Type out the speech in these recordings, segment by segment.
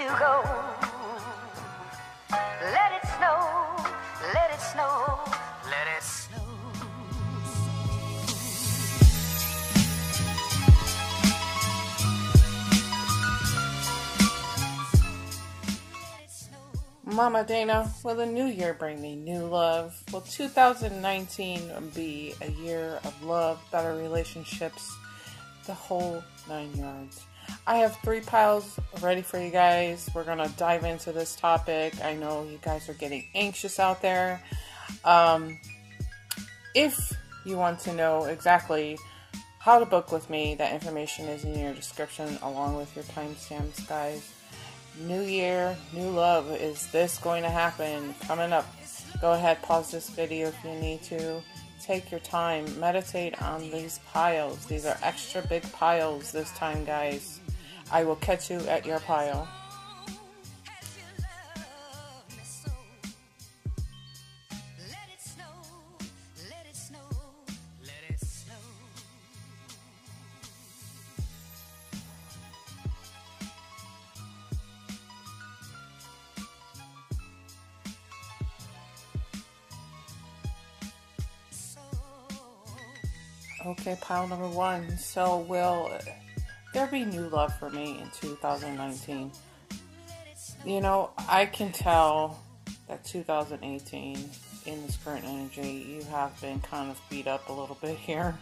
to go. Let it snow, let it snow, let it snow. Mama Dana, will the new year bring me new love? Will 2019 be a year of love, better relationships, the whole 9 yards? I have 3 piles ready for you guys. We're going to dive into this topic. I know you guys are getting anxious out there. If you want to know exactly how to book with me, that information is in your description along with your timestamps, guys. New year, new love. Is this going to happen? Coming up. Go ahead, pause this video if you need to. Take your time. Meditate on these piles. These are extra big piles this time, guys. I will catch you at your pile. Okay, pile number 1. So will there be new love for me in 2019? You know, I can tell that 2018, in this current energy, you have been kind of beat up a little bit here.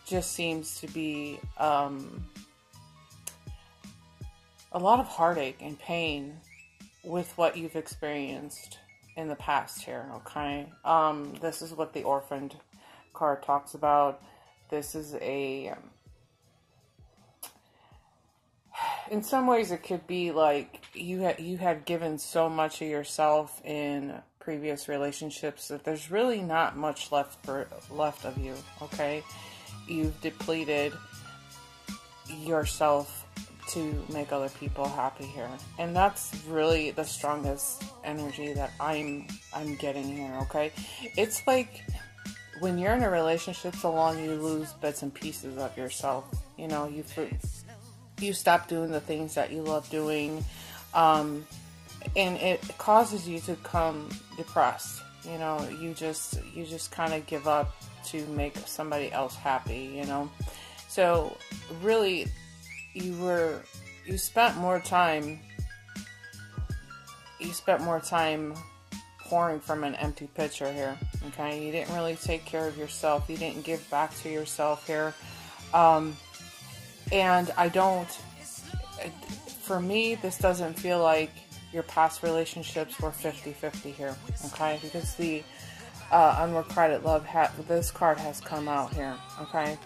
Just seems to be a lot of heartache and pain with what you've experienced in the past here, okay? This is what the orphaned card talks about. This is in some ways it could be like you had given so much of yourself in previous relationships that there's really not much left of you, okay? You've depleted yourself to make other people happy here, and that's really the strongest energy that I'm getting here, okay? It's like when you're in a relationship so long, you lose bits and pieces of yourself. You know, you stop doing the things that you love doing, and it causes you to become depressed. You know, you just kind of give up to make somebody else happy. You know, so really, you spent more time pouring from an empty pitcher here, okay? You didn't really take care of yourself. You didn't give back to yourself here. And for me, this doesn't feel like your past relationships were 50-50 here, okay? Because the unrequited love, this card has come out here, okay?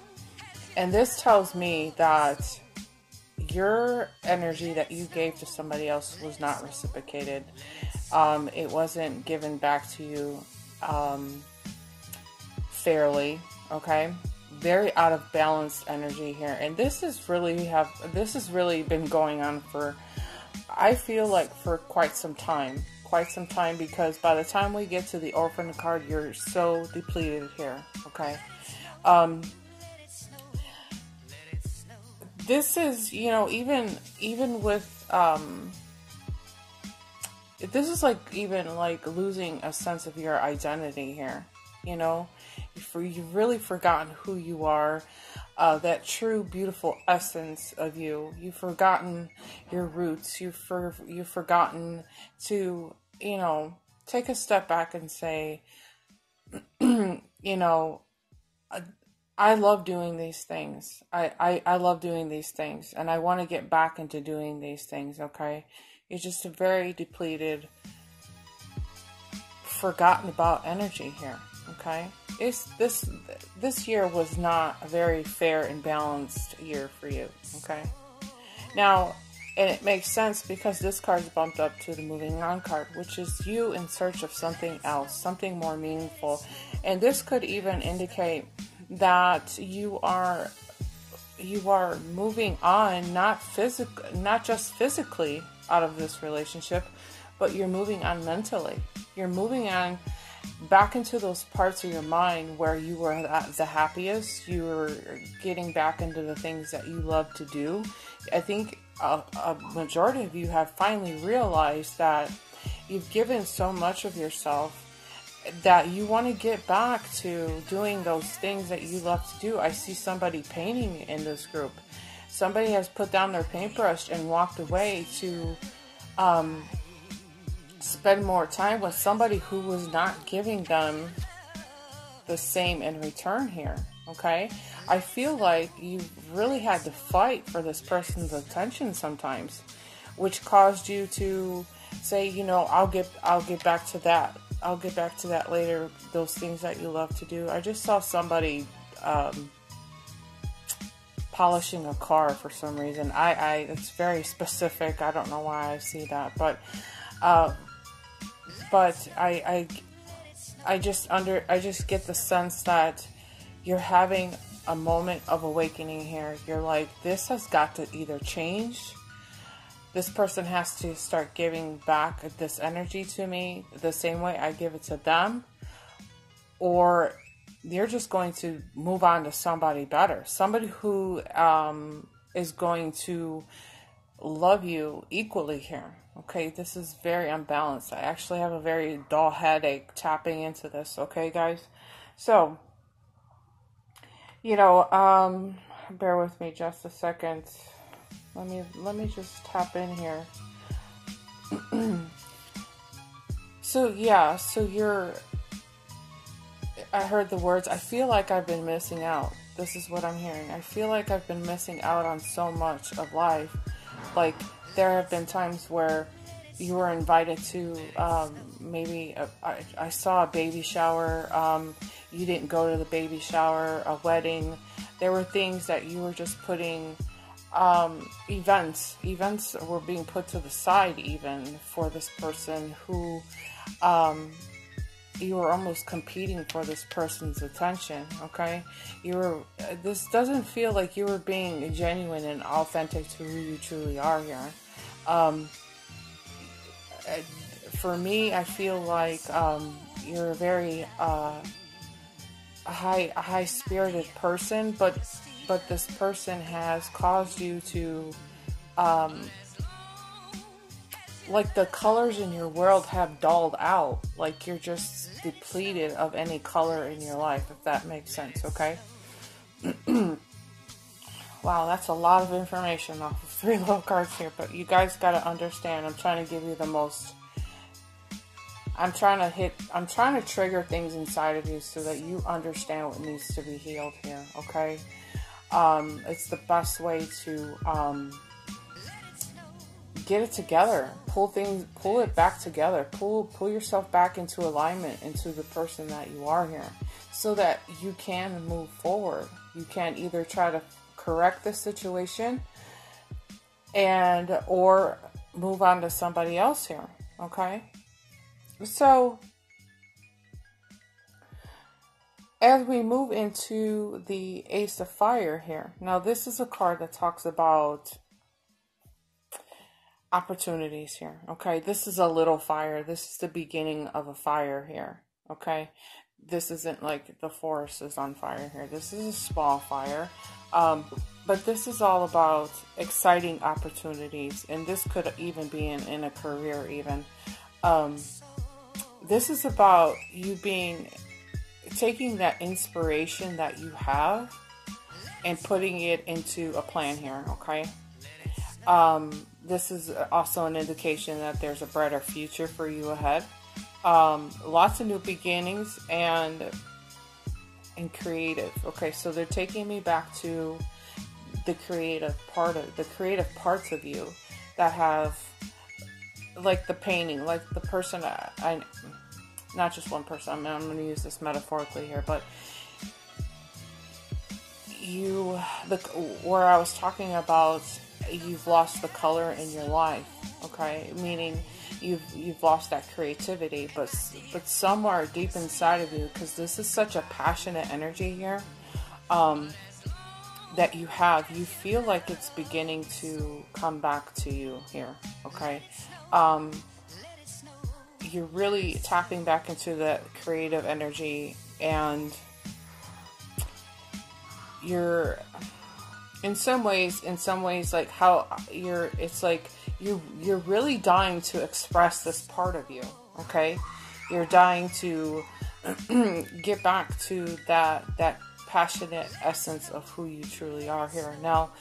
And this tells me that your energy that you gave to somebody else was not reciprocated. It wasn't given back to you fairly, okay? Very out of balanced energy here, and this has really been going on for, I feel like, for quite some time, because by the time we get to the orphan card, you're so depleted here, okay? This is, you know, even with this is like even like losing a sense of your identity here. You know, you've really forgotten who you are, that true beautiful essence of you. You've forgotten your roots. You've forgotten to, you know, take a step back and say, you know, I love doing these things. I love doing these things, and I want to get back into doing these things, okay? You're just a very depleted, forgotten about energy here, okay? This year was not a very fair and balanced year for you, okay? Now, and it makes sense because this card's bumped up to the moving on card, which is you in search of something else, something more meaningful. And this could even indicate that you are moving on, not just physically out of this relationship, but you're moving on mentally. You're moving on back into those parts of your mind where you were at the happiest. You were getting back into the things that you love to do. I think a majority of you have finally realized that you've given so much of yourself that you want to get back to doing those things that you love to do. I see somebody painting in this group. Somebody has put down their paintbrush and walked away to spend more time with somebody who was not giving them the same in return here. Okay, I feel like you really had to fight for this person's attention sometimes, which caused you to say, you know, I'll get back to that. I'll get back to that later. Those things that you love to do. I just saw somebody polishing a car for some reason. It's very specific. I don't know why I see that, but I just get the sense that you're having a moment of awakening here. You're like, this has got to either change. This person has to start giving back this energy to me the same way I give it to them, or you're just going to move on to somebody better, somebody who is going to love you equally here. Okay, this is very unbalanced. I actually have a very dull headache tapping into this. Okay, guys, so you know, bear with me just a second. Let me just tap in here. So yeah, I heard the words, I feel like I've been missing out. This is what I'm hearing. I feel like I've been missing out on so much of life. Like, there have been times where you were invited to, I saw a baby shower. You didn't go to the baby shower, a wedding. There were things that you were just putting, events were being put to the side even for this person who, you were almost competing for this person's attention. Okay, this doesn't feel like you were being genuine and authentic to who you truly are here. For me, I feel like you're a very high-spirited person, but this person has caused you to like the colors in your world have dulled out. Like, you're just depleted of any color in your life, if that makes sense. Okay. Wow, that's a lot of information off of 3 little cards here, but you guys got to understand, I'm trying to give you the most, I'm trying to trigger things inside of you so that you understand what needs to be healed here. Okay. It's the best way to, get it together, pull it back together, pull yourself back into alignment, into the person that you are here, so that you can move forward. You can either try to correct the situation or move on to somebody else here. Okay. So as we move into the Ace of Fire here, now this is a card that talks about opportunities here. Okay, this is a little fire. This is the beginning of a fire here. Okay, this isn't like the forest is on fire here. This is a small fire, but this is all about exciting opportunities, and this could even be in a career even. This is about you taking that inspiration that you have and putting it into a plan here. Okay. This is also an indication that there's a brighter future for you ahead. Lots of new beginnings and creative. Okay, so they're taking me back to the creative parts of you that have, like the painting, like the person, not just one person, I'm going to use this metaphorically here, but where I was talking about, you've lost the color in your life, okay? Meaning you've lost that creativity, but somewhere deep inside of you, because this is such a passionate energy here, that you feel like it's beginning to come back to you here, okay? You're really tapping back into that creative energy, and in some ways, like how it's like you're really dying to express this part of you. Okay, you're dying to get back to that passionate essence of who you truly are here. Now,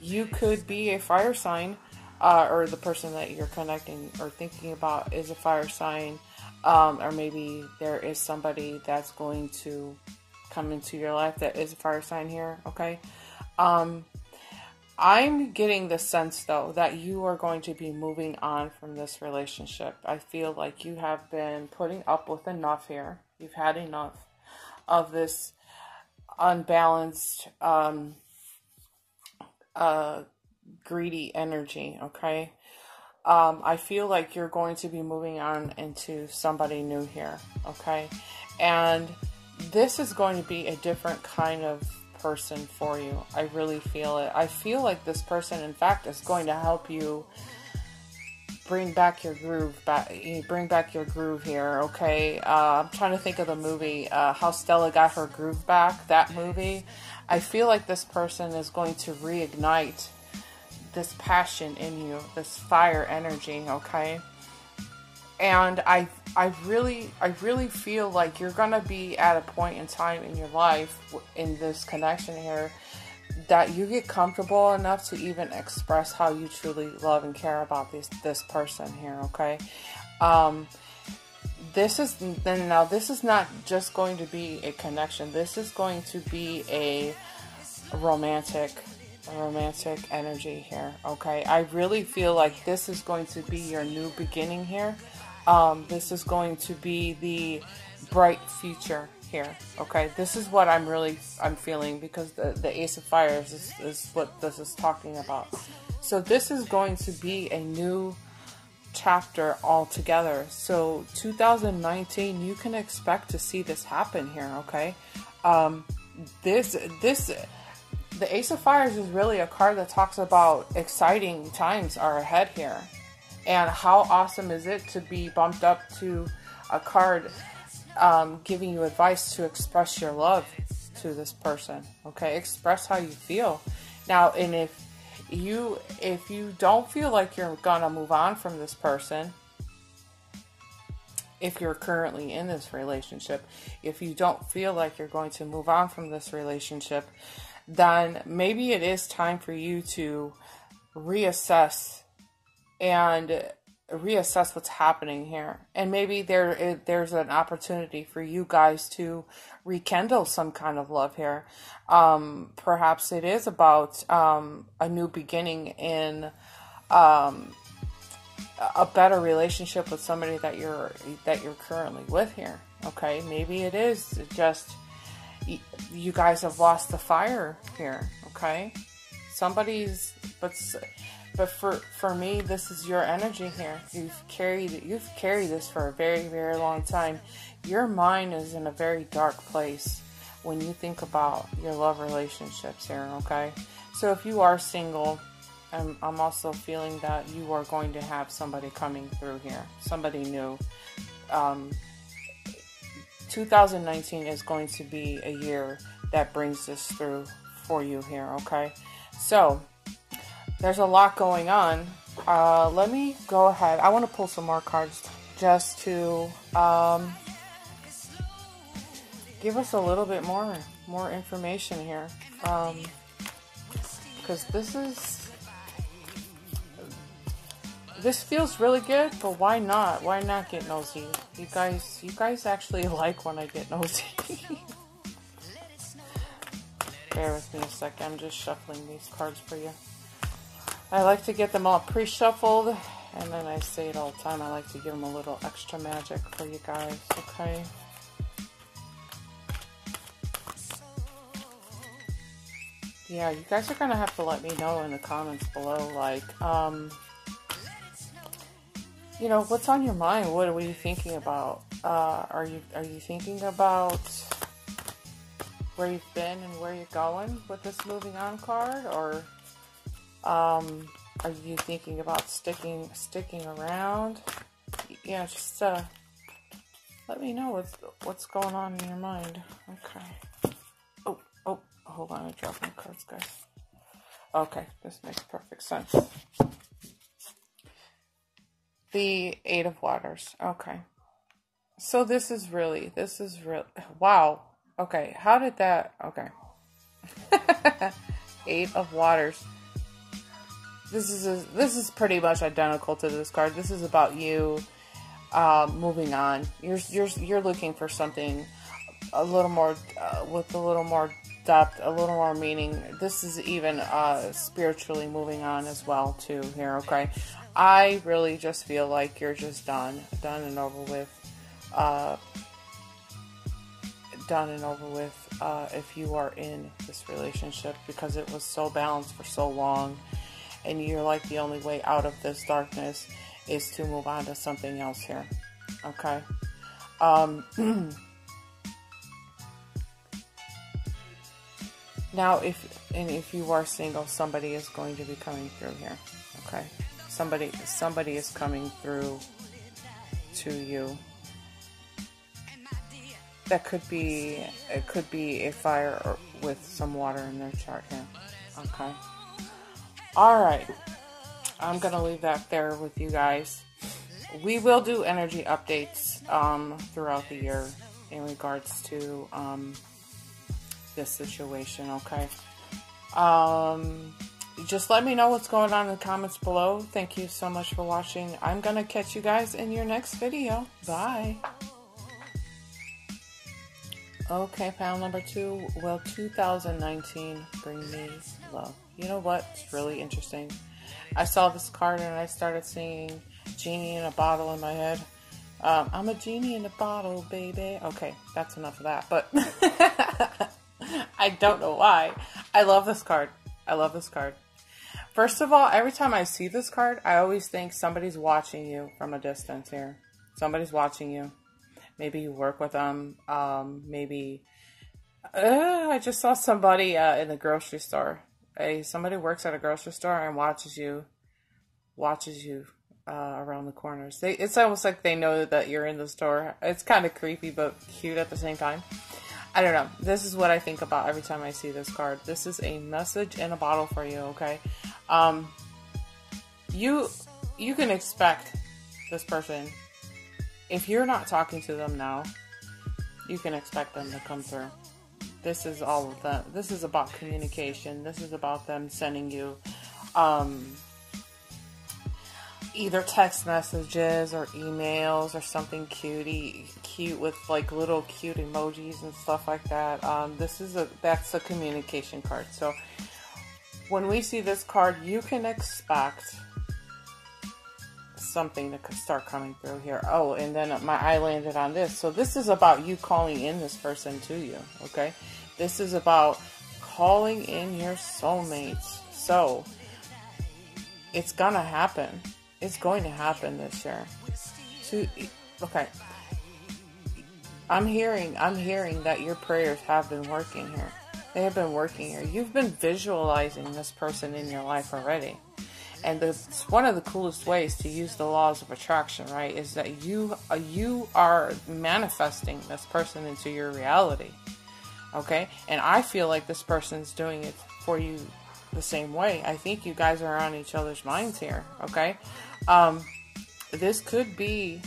you could be a fire sign, or the person that you're connecting or thinking about is a fire sign, or maybe there is somebody that's going to come into your life that is a fire sign here. Okay. I'm getting the sense, though, that you are going to be moving on from this relationship. I feel like you have been putting up with enough here. You've had enough of this unbalanced, greedy energy, okay? I feel like you're going to be moving on into somebody new here, okay? And this is going to be a different kind of person for you. I really feel it. I feel like this person, in fact, is going to help you bring back your groove here, okay? I'm trying to think of the movie, How Stella Got Her Groove Back, that movie. I feel like this person is going to reignite this passion in you, this fire energy, okay? And I really feel like you're going to be at a point in time in your life, in this connection here, that you get comfortable enough to even express how you truly love and care about this person here, okay? This is not just going to be a connection. This is going to be a romantic energy here, okay? I really feel like this is going to be your new beginning here. This is going to be the bright future here, okay? This is what I'm feeling, because the Ace of Fires is what this is talking about. So this is going to be a new chapter altogether. So 2019, you can expect to see this happen here, okay? The Ace of Fires is really a card that talks about exciting times are ahead here. And how awesome is it to be bumped up to a card giving you advice to express your love to this person, okay? Express how you feel. Now, and if you don't feel like you're gonna move on from this person, if you're currently in this relationship, if you don't feel like you're going to move on from this relationship, then maybe it is time for you to reassess what's happening here. And maybe there's an opportunity for you guys to rekindle some kind of love here. Perhaps it is about a new beginning in a better relationship with somebody that you're currently with here. Okay, maybe it is just you guys have lost the fire here. Okay, but for me, this is your energy here. You've carried this for a very, very long time. Your mind is in a very dark place when you think about your love relationships here, okay? So if you are single, I'm also feeling that you are going to have somebody coming through here, somebody new. 2019 is going to be a year that brings this through for you here, okay? So there's a lot going on. Let me go ahead. I want to pull some more cards just to give us a little bit more information here. Because this feels really good, but why not? Why not get nosy? You guys actually like when I get nosy. Bear with me a second. I'm just shuffling these cards for you. I like to get them all pre-shuffled, and then I say it all the time, I like to give them a little extra magic for you guys, okay? Yeah, you guys are going to have to let me know in the comments below, like, you know, what's on your mind? What are you thinking about? Are you thinking about where you've been and where you're going with this moving on card, or are you thinking about sticking around? Yeah, just let me know what's going on in your mind. Okay. Oh, hold on, I dropped my cards, guys. Okay, this makes perfect sense. The Eight of Waters. Okay. So this is real. Wow. Okay, how did that... Okay. Eight of Waters. This is pretty much identical to this card. This is about you moving on. You're looking for something a little more with a little more depth, a little more meaning. This is even spiritually moving on as well too here. Okay, I really just feel like you're just done and over with. Done and over with if you are in this relationship, because it was so balanced for so long, and you're like, the only way out of this darkness is to move on to something else here. Okay. Now if you are single, somebody is going to be coming through here. Okay, somebody is coming through to you. That could be, it could be a fire or with some water in their chart here. Okay. All right. I'm going to leave that there with you guys. We will do energy updates throughout the year in regards to this situation, okay? Just let me know what's going on in the comments below. Thank you so much for watching. I'm going to catch you guys in your next video. Bye. Okay, panel number 2. Will 2019 bring me love? You know what's really interesting? I saw this card and I started seeing genie in a bottle in my head. I'm a genie in a bottle, baby. Okay, that's enough of that. But I don't know why. I love this card. I love this card. First of all, every time I see this card, I always think somebody's watching you from a distance here. Somebody's watching you. Maybe you work with them. Maybe I just saw somebody in the grocery store. Somebody works at a grocery store and watches you around the corners. It's almost like they know that you're in the store. It's kind of creepy but cute at the same time. I don't know. This is what I think about every time I see this card. This is a message in a bottle for you, okay? You can expect this person. If you're not talking to them now, you can expect them to come through. This is all of them. This is about communication. This is about them sending you either text messages or emails or something cute with like little cute emojis and stuff like that. That's a communication card. So when we see this card, you can expect something to start coming through here. Oh, and then my eye landed on this. So this is about you calling in this person to you, okay? This is about calling in your soulmates. So it's gonna happen. It's going to happen this year. Okay. I'm hearing that your prayers have been working here. They have been working here. You've been visualizing this person in your life already. And it's one of the coolest ways to use the laws of attraction, right? Is that you are manifesting this person into your reality, okay? And I feel like this person's doing it for you the same way. I think you guys are on each other's minds here, okay? This could be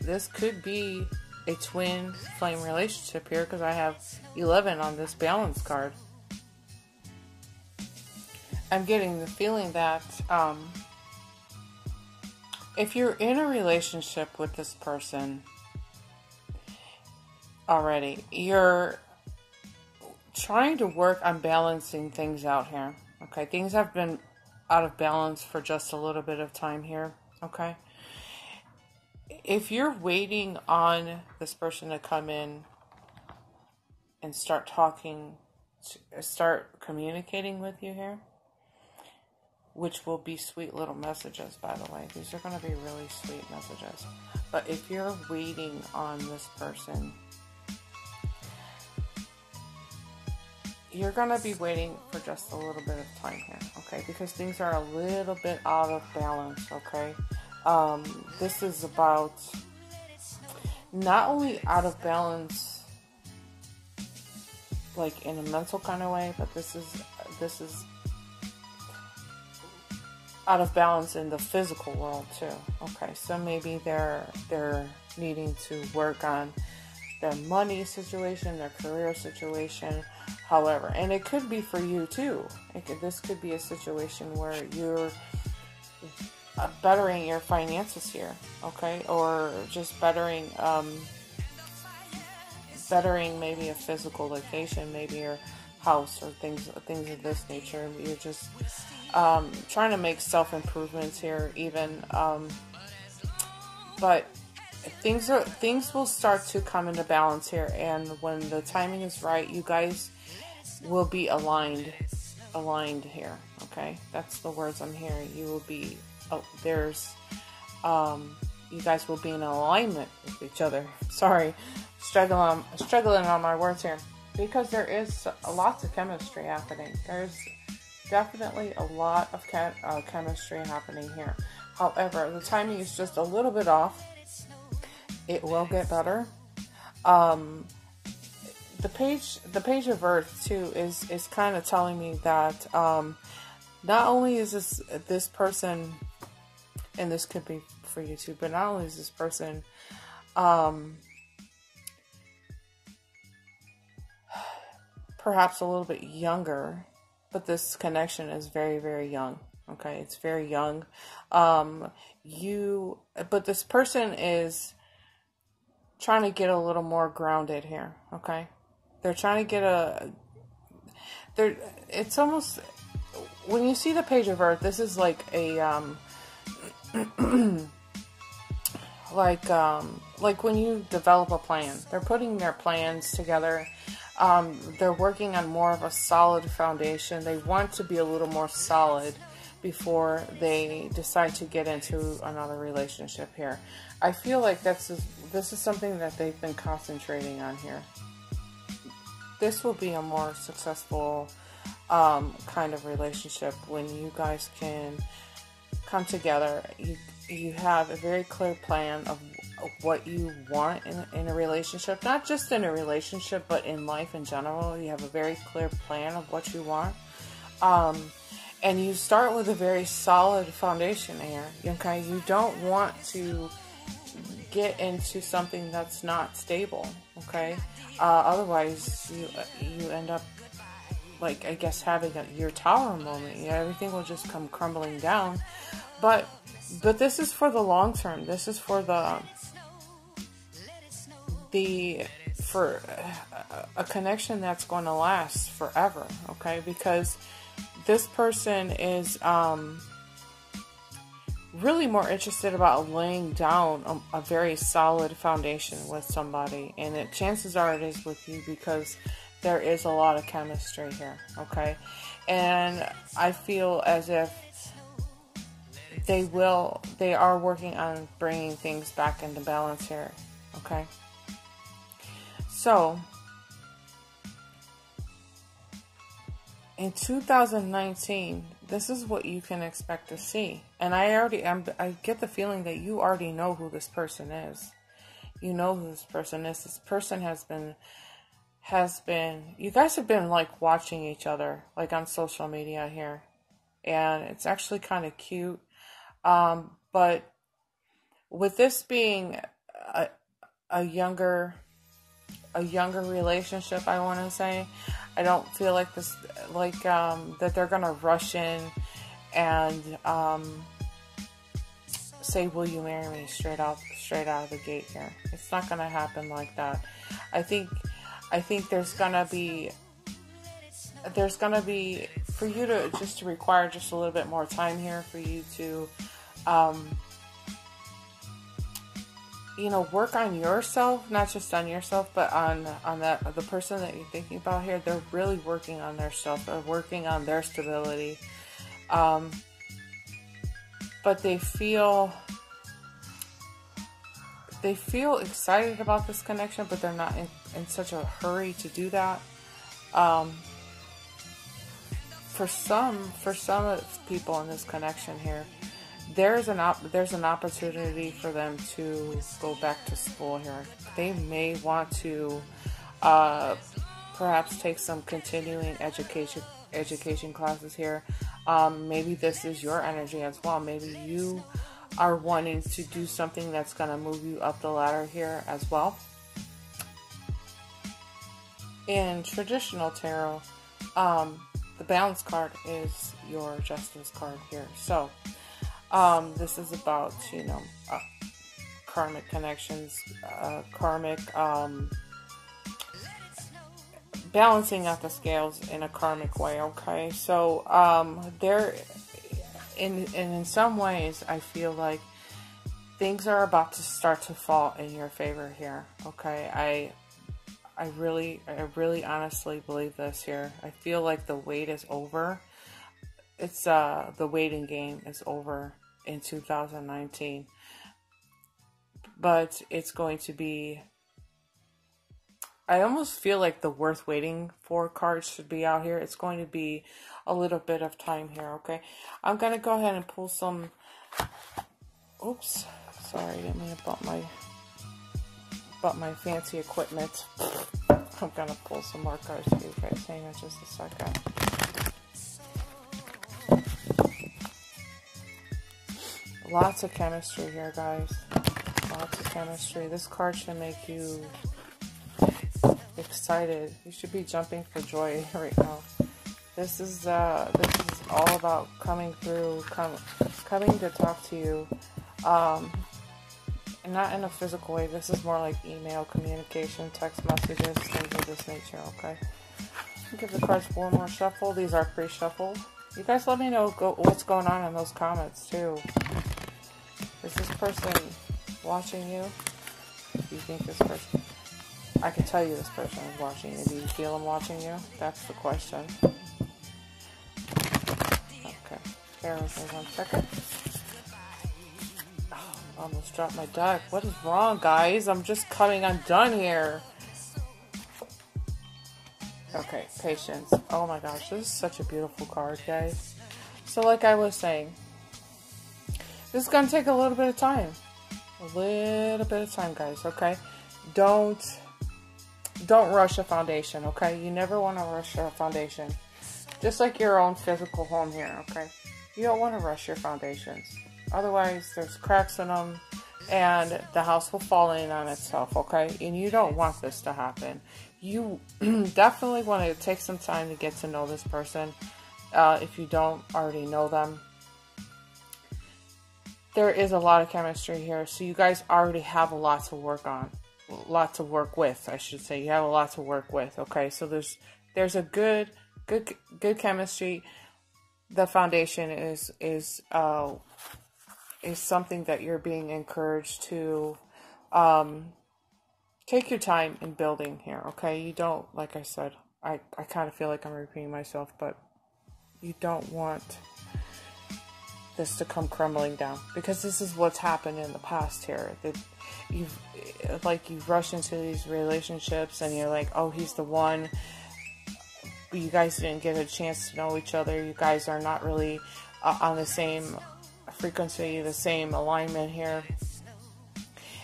a twin flame relationship here, because I have 11 on this balance card. I'm getting the feeling that if you're in a relationship with this person already, you're trying to work on balancing things out here. Okay, things have been out of balance for just a little bit of time here. Okay, if you're waiting on this person to come in and start talking, start communicating with you here, which will be sweet little messages, by the way. These are going to be really sweet messages. But if you're waiting on this person, you're going to be waiting for just a little bit of time here, okay? Because things are a little bit out of balance, okay? This is about not only out of balance, like in a mental kind of way, but this is out of balance in the physical world too. Okay, so maybe they're needing to work on their money situation, their career situation, however, and it could be for you too. This could be a situation where you're bettering your finances here, okay, or just bettering maybe a physical location, maybe your house or things of this nature. You're just trying to make self-improvements here even, but things will start to come into balance here, and when the timing is right, you guys will be aligned here, okay? That's the words I'm hearing. You will be you guys will be in alignment with each other. Sorry, struggling on my words here, because there is lots of chemistry happening. There's definitely a lot of chemistry happening here. However, the timing is just a little bit off. It will get better. The page of Earth too is kind of telling me that not only is this person, and this could be for you too, but not only is this person perhaps a little bit younger, but this connection is very, very young. Okay, it's very young. But this person is trying to get a little more grounded here. Okay, they're trying to get it's almost, when you see the page of Earth, this is like a like when you develop a plan. They're putting their plans together. They're working on more of a solid foundation. They want to be a little more solid before they decide to get into another relationship here. I feel like this is something that they've been concentrating on here. This will be a more successful kind of relationship when you guys can come together. You have a very clear plan of what you want in a relationship, not just in a relationship, but in life in general. You have a very clear plan of what you want. And you start with a very solid foundation here, okay? You don't want to get into something that's not stable, okay? Otherwise, you end up, like, I guess, having your tower moment. Everything will just come crumbling down. But this is for the long term. This is for for a connection that's going to last forever, okay? Because this person is really more interested about laying down a very solid foundation with somebody, and chances are it is with you, because there is a lot of chemistry here, okay? And I feel as if they are working on bringing things back into balance here, okay? So in 2019, this is what you can expect to see. And I get the feeling that you already know who this person is. You know who this person is. This person has been, you guys have been like watching each other, like on social media here. And it's actually kind of cute. But with this being a younger relationship, I want to say, I don't feel like that they're gonna rush in and say, "Will you marry me?" straight out of the gate here. It's not gonna happen like that. I think there's gonna be for you to require just a little bit more time here for you to work on yourself, not just on yourself, but on the person that you're thinking about here. They're really working on their self. They're working on their stability. But they feel excited about this connection, but they're not in such a hurry to do that. For some people in this connection here, there's an opportunity for them to go back to school here. They may want to perhaps take some continuing education classes here. Maybe this is your energy as well. Maybe you are wanting to do something that's going to move you up the ladder here as well. In traditional tarot, the balance card is your justice card here. So this is about, you know, karmic connections, karmic balancing out the scales in a karmic way. Okay, so there, in some ways, I feel like things are about to start to fall in your favor here. Okay, I really honestly believe this here. I feel like the wait is over. It's the waiting game is over in 2019. But it's going to be, I almost feel like the worth waiting for cards should be out here. It's going to be a little bit of time here, okay? I'm going to go ahead and pull some, oops, sorry, I didn't mean to bump my fancy equipment. I'm going to pull some more cards for you guys. Hang on just a second. Lots of chemistry here, guys. Lots of chemistry. This card should make you excited. You should be jumping for joy right now. This is all about coming through, coming to talk to you, and not in a physical way. This is more like email communication, text messages, things of this nature. Okay. I'll give the cards one more shuffle. These are pre-shuffled. You guys, let me know what's going on in those comments too. Is this person watching you? Do you think this person... I can tell you this person is watching you. Do you feel them watching you? That's the question. Okay. Bear with me 1 second. Oh, I almost dropped my deck. What is wrong, guys? I'm just coming undone here. Okay, patience. Oh my gosh, this is such a beautiful card, guys. So like I was saying, this is going to take a little bit of time. A little bit of time, guys, okay? Don't rush a foundation, okay? You never want to rush a foundation. Just like your own physical home here, okay? You don't want to rush your foundations. Otherwise, there's cracks in them, and the house will fall in on itself, okay? And you don't want this to happen. You definitely want to take some time to get to know this person if you don't already know them. There is a lot of chemistry here, so you guys already have a lot to work on. A lot to work with, I should say. You have a lot to work with, okay? So there's a good chemistry. The foundation is something that you're being encouraged to take your time in building here, okay? You don't, like I said, I kind of feel like I'm repeating myself, but you don't want this to come crumbling down, because this is what's happened in the past here. That you've rushed into these relationships and you're like, oh, he's the one. You guys didn't get a chance to know each other. You guys are not really on the same frequency, the same alignment here.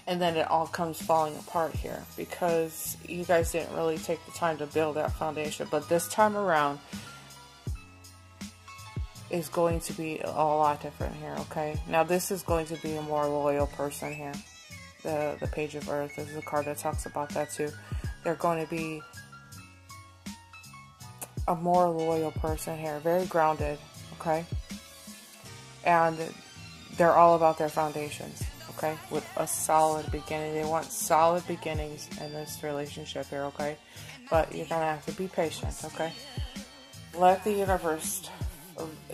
And then it all comes falling apart here because you guys didn't really take the time to build that foundation. But this time around is going to be a lot different here, okay? Now this is going to be a more loyal person here. The Page of Earth, this is a card that talks about that too. They're going to be a more loyal person here, very grounded, okay? And they're all about their foundations, okay? With a solid beginning. They want solid beginnings in this relationship here, okay? But you're gonna have to be patient, okay? Let the universe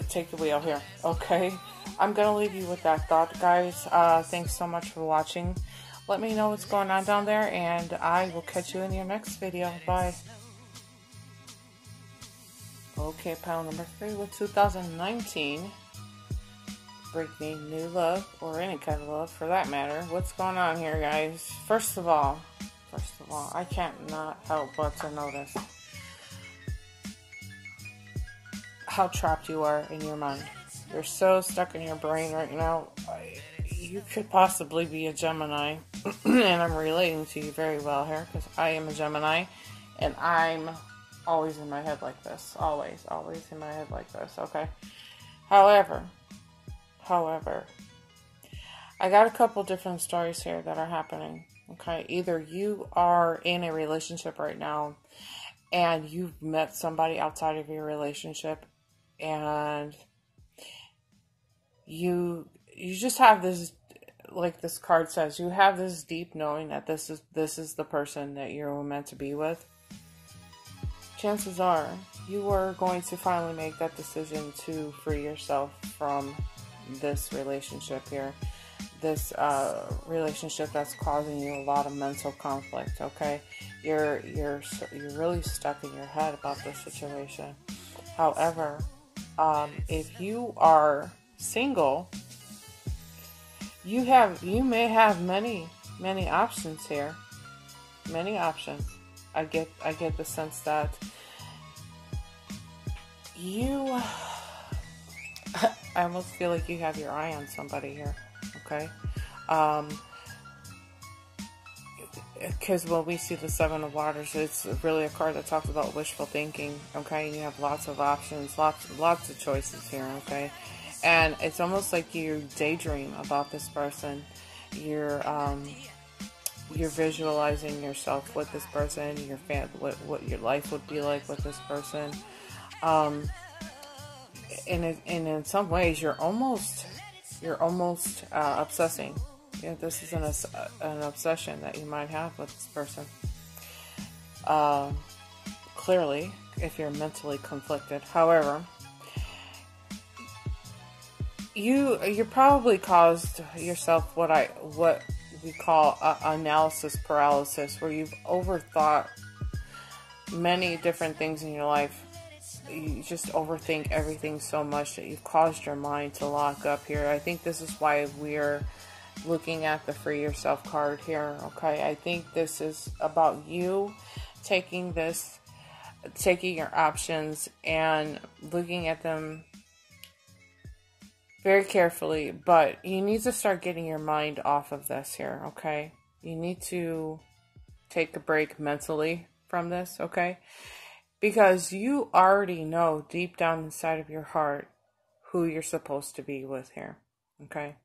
take the wheel here, okay? I'm gonna leave you with that thought, guys. Thanks so much for watching. Let me know what's going on down there, and I will catch you in your next video. Bye. Okay, pile number 3 with 2019. Bring me new love, or any kind of love for that matter. What's going on here, guys? First of all, I can't not help but to notice how trapped you are in your mind. You're so stuck in your brain right now. You could possibly be a Gemini, and I'm relating to you very well here because I am a Gemini, and I'm always in my head like this. Always in my head like this, okay? However, I got a couple different stories here that are happening. Okay, either you are in a relationship right now and you've met somebody outside of your relationship, and you just have this, like this card says, you have this deep knowing that this is the person that you're meant to be with. Chances are you are going to finally make that decision to free yourself from this relationship here. This relationship that's causing you a lot of mental conflict. Okay, you're really stuck in your head about this situation. However, if you are single, you may have many options here. Many options. I get the sense that you I almost feel like you have your eye on somebody here. Okay, because when we see the Seven of Waters, it's really a card that talks about wishful thinking. Okay, you have lots of options, lots of choices here. Okay, and it's almost like you daydream about this person. You're visualizing yourself with this person. What your life would be like with this person. And in some ways, you're almost obsessing. Yeah, this is an obsession that you might have with this person. Clearly, if you're mentally conflicted. However, you probably caused yourself what we call analysis paralysis, where you've overthought many different things in your life. You just overthink everything so much that you've caused your mind to lock up here. I think this is why we're looking at the Free Yourself card here. Okay, I think this is about you taking your options and looking at them very carefully, but you need to start getting your mind off of this here. Okay, you need to take a break mentally from this. Okay, because you already know deep down inside of your heart who you're supposed to be with here. Okay,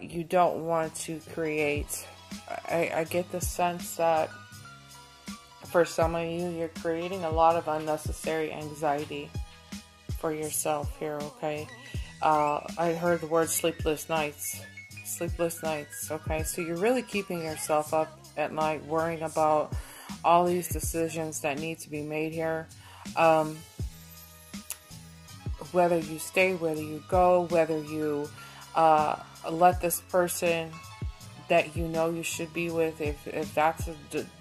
you don't want to create, I get the sense that for some of you, you're creating a lot of unnecessary anxiety for yourself here. Okay, I heard the word sleepless nights. Okay, so you're really keeping yourself up at night worrying about all these decisions that need to be made here. Whether you stay, whether you go, whether you let this person that you know you should be with, if that's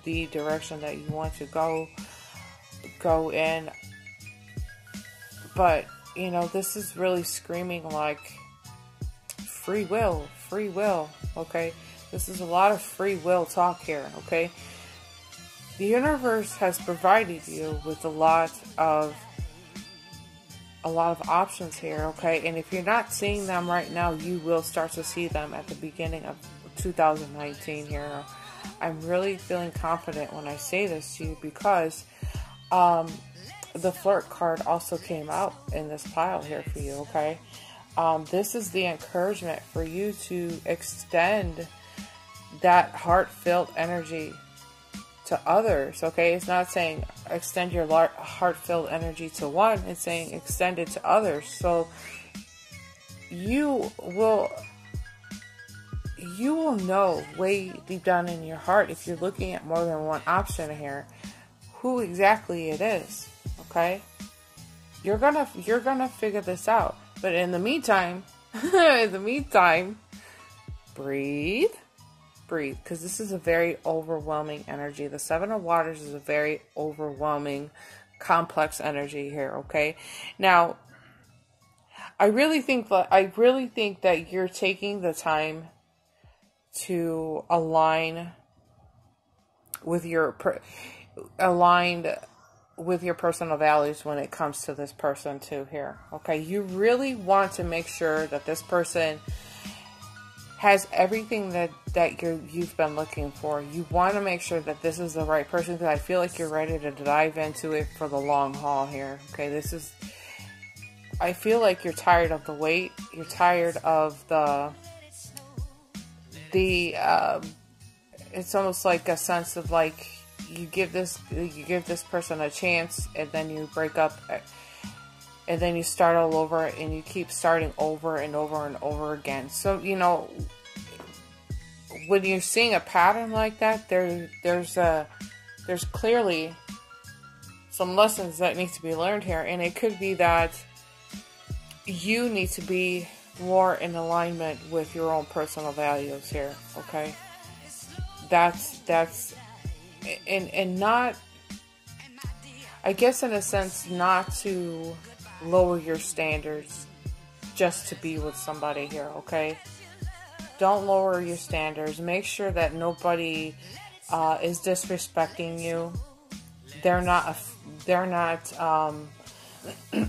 the direction that you want to go in. But you know, this is really screaming like free will. Okay, this is a lot of free will talk here. Okay, the universe has provided you with a lot of options here. Okay, and if you're not seeing them right now, you will start to see them at the beginning of 2019 here. I'm really feeling confident when I say this to you, because the flirt card also came out in this pile here for you. Okay, this is the encouragement for you to extend that heartfelt energy to others. Okay, it's not saying extend your heartfelt energy to one, it's saying extend it to others. So you will know way deep down in your heart, if you're looking at more than one option here, who exactly it is. Okay, you're gonna figure this out. But in the meantime, breathe, because this is a very overwhelming energy. The Seven of Waters is a very overwhelming, complex energy here. Okay, now I really think that you're taking the time to align with your personal values when it comes to this person too here. Okay, you really want to make sure that this person has everything that you've been looking for. You want to make sure that this is the right person, because I feel like you're ready to dive into it for the long haul here. Okay, this is I feel like you're tired of the wait. You're tired of it's almost like a sense of like you give this person a chance, and then you break up, and then you start all over, and you keep starting over and over and over again. So, you know, when you're seeing a pattern like that, there's clearly some lessons that need to be learned here, and it could be that you need to be more in alignment with your own personal values here, okay? That's and not, I guess in a sense, not to lower your standards just to be with somebody here, okay? Don't lower your standards. Make sure that nobody is disrespecting you. They're not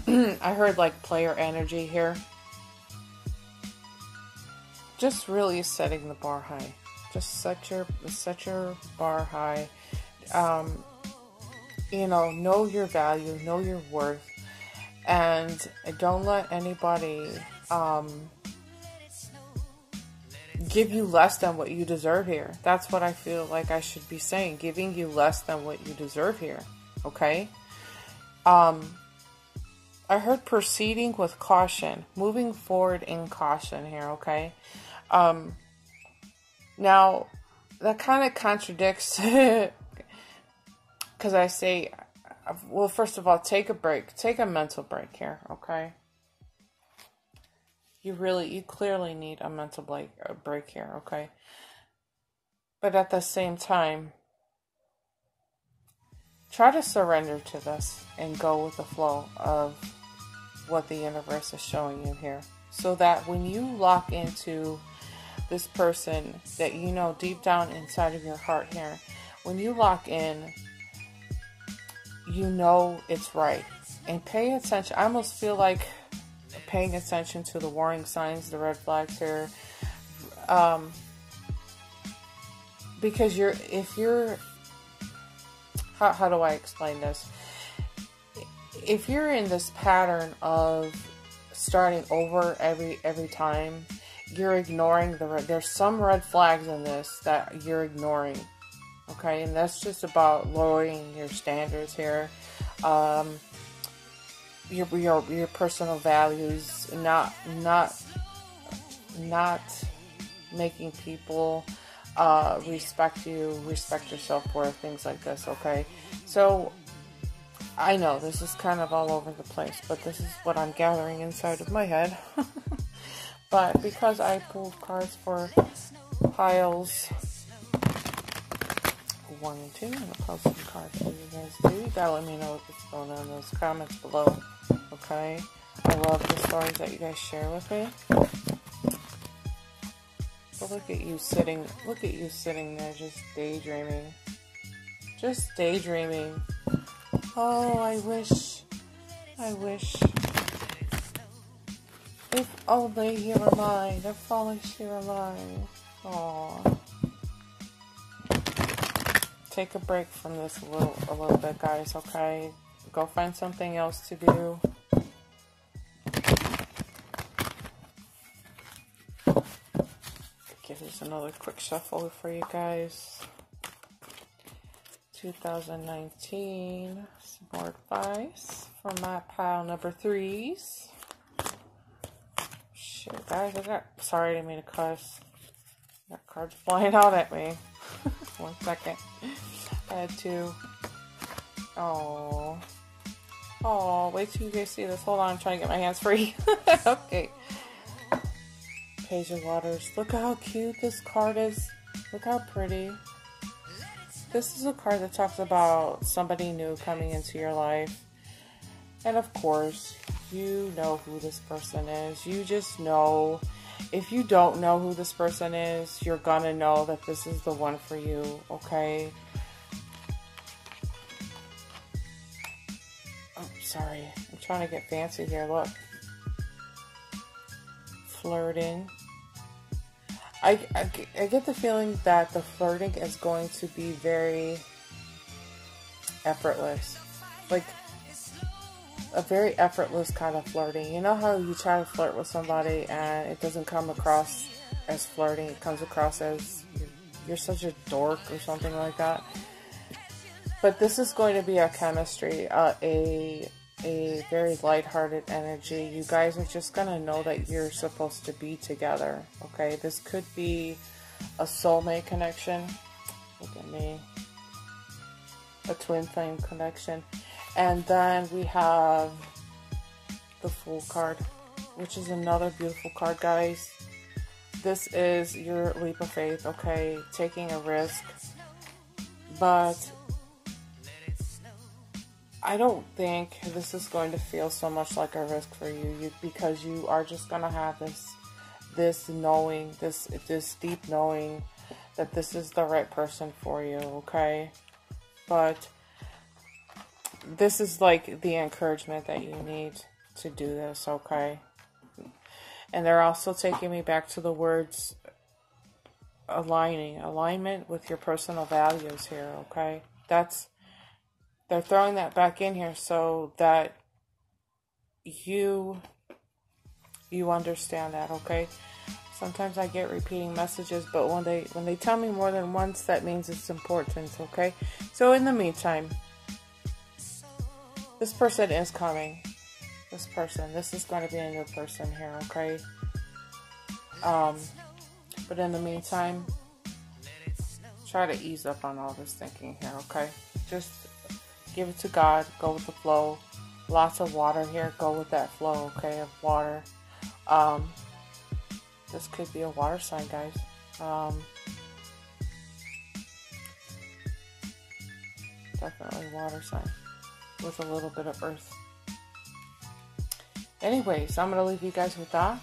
I heard like player energy here. Just really setting the bar high. Just set your bar high. You know your value, know your worth, and don't let anybody give you less than what you deserve here. That's what I feel like I should be saying. Giving you less than what you deserve here. Okay? I heard proceeding with caution. Moving forward in caution here, okay? Now, that kind of contradicts, because I say, well, first of all, take a break. Take a mental break here, okay? You clearly need a mental break here, okay? But at the same time, try to surrender to this and go with the flow of what the universe is showing you here. So that when you lock into this person that you know deep down inside of your heart here, when you lock in, you know it's right. And pay attention. I almost feel like paying attention to the warning signs, the red flags here. Because how do I explain this? If you're in this pattern of starting over every time, you're ignoring there's some red flags in this that you're ignoring. Okay, and that's just about lowering your standards here. Your personal values, not making people respect you, respect your self-worth, things like this, okay? So, I know this is kind of all over the place, but this is what I'm gathering inside of my head. But because I pulled cards for piles 1 and 2, I'm going to pull some cards for you guys too. You gotta let me know what's going on in those comments below, okay? I love the stories that you guys share with me. But look at you sitting there just daydreaming. Just daydreaming. Oh, I wish. If only you were mine. If only she were mine. Aww. Take a break from this a little bit, guys, okay? Go find something else to do. Give this another quick shuffle for you guys. 2019. Some more advice for my pile number 3s. Shit, guys, sorry, I didn't mean to cuss. Got cards flying out at me. 1 second. I had to. Oh, wait till you guys see this. Hold on, I'm trying to get my hands free. Okay. Page of Waters. Look how cute this card is. Look how pretty. This is a card that talks about somebody new coming into your life. And of course, you know who this person is. You just know. If you don't know who this person is, you're gonna know that this is the one for you, okay? Oh, sorry. I'm trying to get fancy here. Look. Flirting. I get the feeling that the flirting is going to be very effortless. Like, a very effortless kind of flirting. You know how you try to flirt with somebody and it doesn't come across as flirting, it comes across as you're such a dork or something like that. But this is going to be a chemistry, a very lighthearted energy. You guys are just going to know that you're supposed to be together, okay? This could be a soulmate connection. Look at me. A twin flame connection. And then we have the Fool card, which is another beautiful card, guys. This is your leap of faith, okay? Taking a risk. But I don't think this is going to feel so much like a risk for you, because you are just going to have this knowing, this deep knowing that this is the right person for you, okay? But this is like the encouragement that you need to do this, okay? And they're also taking me back to the words alignment with your personal values here, okay? They're throwing that back in here so that you understand that, okay? Sometimes I get repeating messages, but when they tell me more than once, that means it's important, okay? So in the meantime, this person is coming. This is going to be a new person here, okay? But in the meantime, try to ease up on all this thinking here, okay? Just give it to God. Go with the flow. Lots of water here. Go with that flow, okay, of water. This could be a water sign, guys. Definitely water sign with a little bit of earth. Anyways, I'm going to leave you guys with that.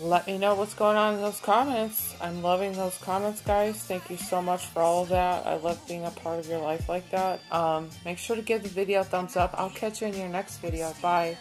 Let me know what's going on in those comments. I'm loving those comments, guys. Thank you so much for all of that. I love being a part of your life like that. Make sure to give the video a thumbs up. I'll catch you in your next video. Bye.